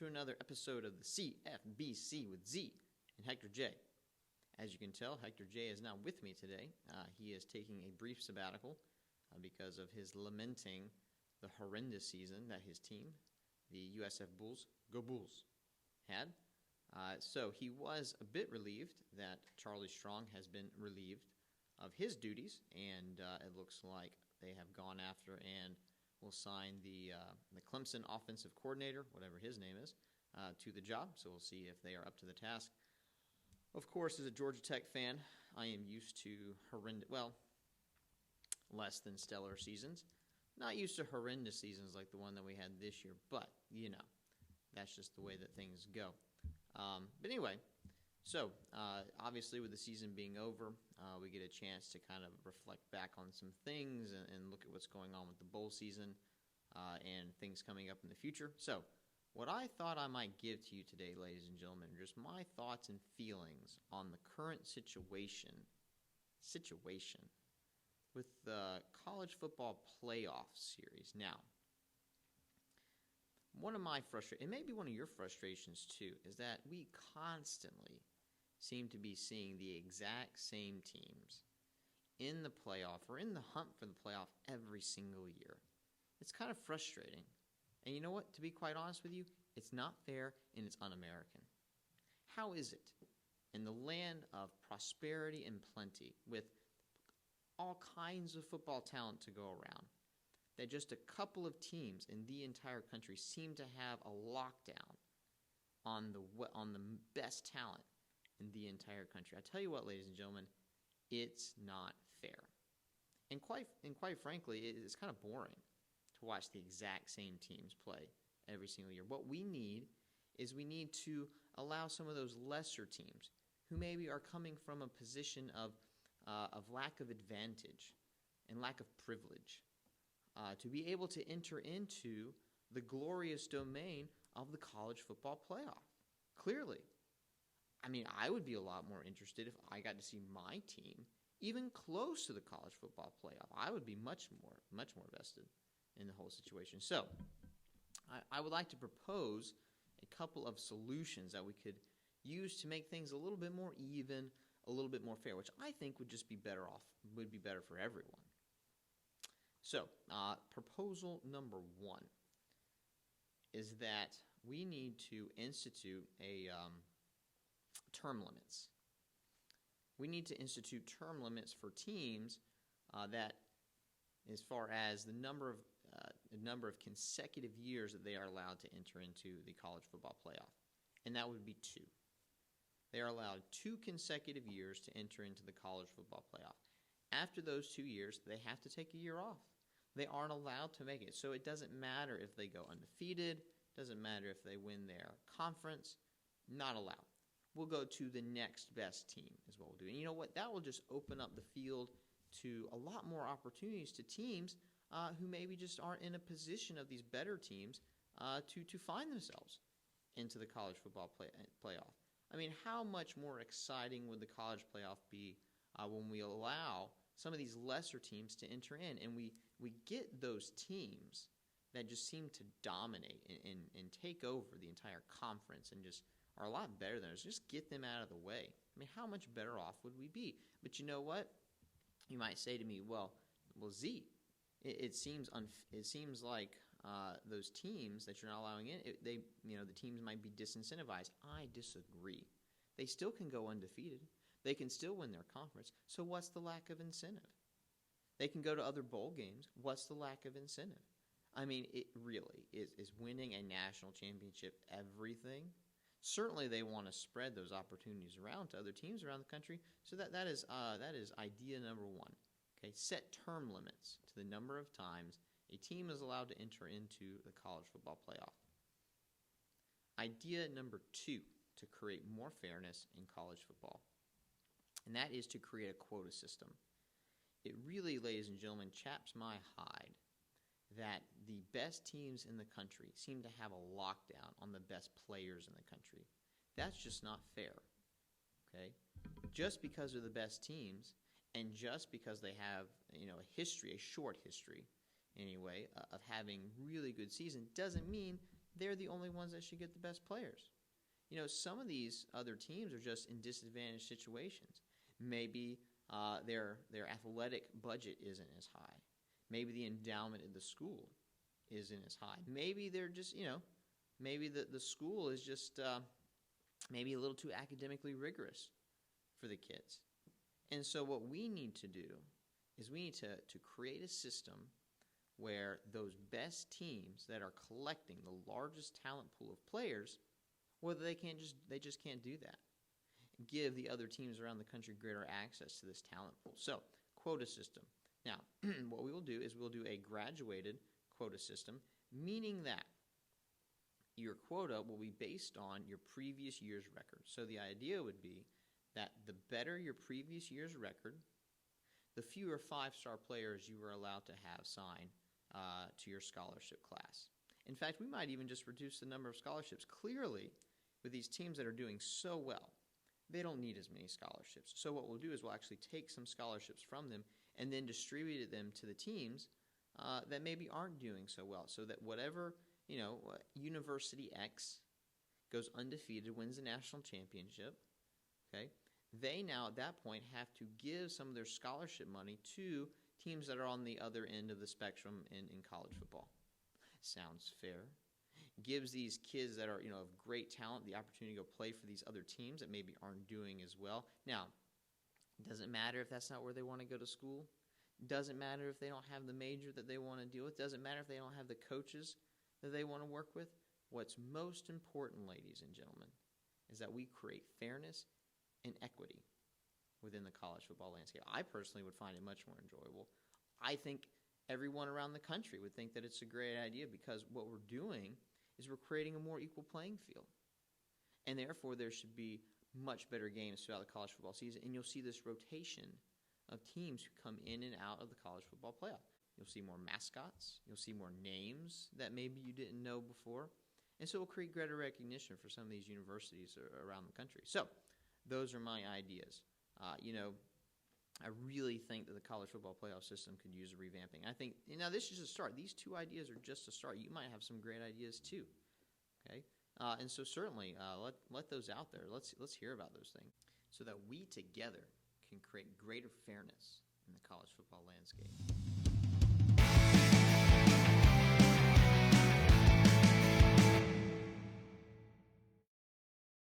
to another episode of the CFBC with Z and Hector J. As you can tell, Hector J is not with me today. He is taking a brief sabbatical because of his lamenting the horrendous season that his team, the USF Bulls, go Bulls, had. So he was a bit relieved that Charlie Strong has been relieved of his duties, and it looks like they have gone after and will sign the Clemson offensive coordinator, whatever his name is, to the job. So we'll see if they are up to the task. Of course, as a Georgia Tech fan, I am used to less than stellar seasons. Not used to horrendous seasons like the one that we had this year, but, that's just the way that things go. But anyway, so obviously with the season being over, we get a chance to kind of reflect back on some things and look at what's going on with the bowl season and things coming up in the future. So what I thought I might give to you today, ladies and gentlemen, are just my thoughts and feelings on the current situation with the college football playoff series. Now, one of my frustrations, and maybe one of your frustrations too, is that we constantly seem to be seeing the exact same teams in the playoff or in the hunt for the playoff every single year. It's kind of frustrating. And you know what? To be quite honest with you, it's not fair and it's un-American. How is it in the land of prosperity and plenty with all kinds of football talent to go around that just a couple of teams in the entire country seem to have a lockdown on the best talent in the entire country? I tell you what, ladies and gentlemen, it's not fair. And quite frankly, it's kind of boring to watch the exact same teams play every single year. What we need is to allow some of those lesser teams who maybe are coming from a position of lack of advantage and lack of privilege to be able to enter into the glorious domain of the college football playoff. Clearly. I mean, I would be a lot more interested if I got to see my team even close to the college football playoff. I would be much more vested in the whole situation. So, I would like to propose a couple of solutions that we could use to make things a little bit more even, a little bit more fair, which I think would be better for everyone. So, proposal number one is that we need to institute term limits. We need to institute term limits for teams that, as far as the number of consecutive years that they are allowed to enter into the college football playoff, and that would be 2. They are allowed 2 consecutive years to enter into the college football playoff. After those 2 years, they have to take a year off. They aren't allowed to make it. So it doesn't matter if they go undefeated, doesn't matter if they win their conference, not allowed. We'll go to the next best team is what we'll do. And you know what? That will just open up the field to a lot more opportunities to teams who maybe just aren't in a position of these better teams to find themselves into the college football playoff. I mean, how much more exciting would the college playoff be when we allow some of these lesser teams to enter in and we get those teams that just seem to dominate and take over the entire conference and just are a lot better than us. Just get them out of the way. I mean, how much better off would we be? But you know what? You might say to me, well, Z, it seems like those teams that you're not allowing in, the teams might be disincentivized. I disagree. They still can go undefeated. They can still win their conference. So what's the lack of incentive? They can go to other bowl games. What's the lack of incentive? I mean, it really is winning a national championship everything? Certainly they want to spread those opportunities around to other teams around the country. So that is idea number one. Okay, set term limits to the number of times a team is allowed to enter into the college football playoff. Idea number 2, to create more fairness in college football, and that is to create a quota system. It really, ladies and gentlemen, chaps my hide that the best teams in the country seem to have a lockdown on the best players in the country. That's just not fair, okay? Just because they're the best teams and just because they have, a short history anyway, of having really good season doesn't mean they're the only ones that should get the best players. Some of these other teams are just in disadvantaged situations. Maybe their athletic budget isn't as high. Maybe the endowment of the school isn't as high. Maybe they're just, maybe the school is just maybe a little too academically rigorous for the kids. And so what we need to do is we need to create a system where those best teams that are collecting the largest talent pool of players, whether they just can't do that. Give the other teams around the country greater access to this talent pool. So, quota system. Now, what we will do is we'll do a graduated quota system, meaning that your quota will be based on your previous year's record. So the idea would be that the better your previous year's record, the fewer five-star players you were allowed to have sign to your scholarship class. In fact, we might even just reduce the number of scholarships. Clearly, with these teams that are doing so well, they don't need as many scholarships. So what we'll do is we'll actually take some scholarships from them and then distribute them to the teams that maybe aren't doing so well, so that whatever, University X goes undefeated, wins the national championship, okay, they now at that point have to give some of their scholarship money to teams that are on the other end of the spectrum in college football. Sounds fair. Gives these kids that are, of great talent the opportunity to go play for these other teams that maybe aren't doing as well. Now, it doesn't matter if that's not where they want to go to school. Doesn't matter if they don't have the major that they want to deal with. Doesn't matter if they don't have the coaches that they want to work with. What's most important, ladies and gentlemen, is that we create fairness and equity within the college football landscape. I personally would find it much more enjoyable. I think everyone around the country would think that it's a great idea, because what we're doing is we're creating a more equal playing field. And therefore, there should be much better games throughout the college football season, and you'll see this rotation of teams who come in and out of the college football playoff. You'll see more mascots. You'll see more names that maybe you didn't know before. And so it will create greater recognition for some of these universities around the country. So those are my ideas. I really think that the college football playoff system could use a revamping. I think, this is just a start. These two ideas are just a start. You might have some great ideas too, okay? And so certainly let those out there. Let's hear about those things so that we together can create greater fairness in the college football landscape.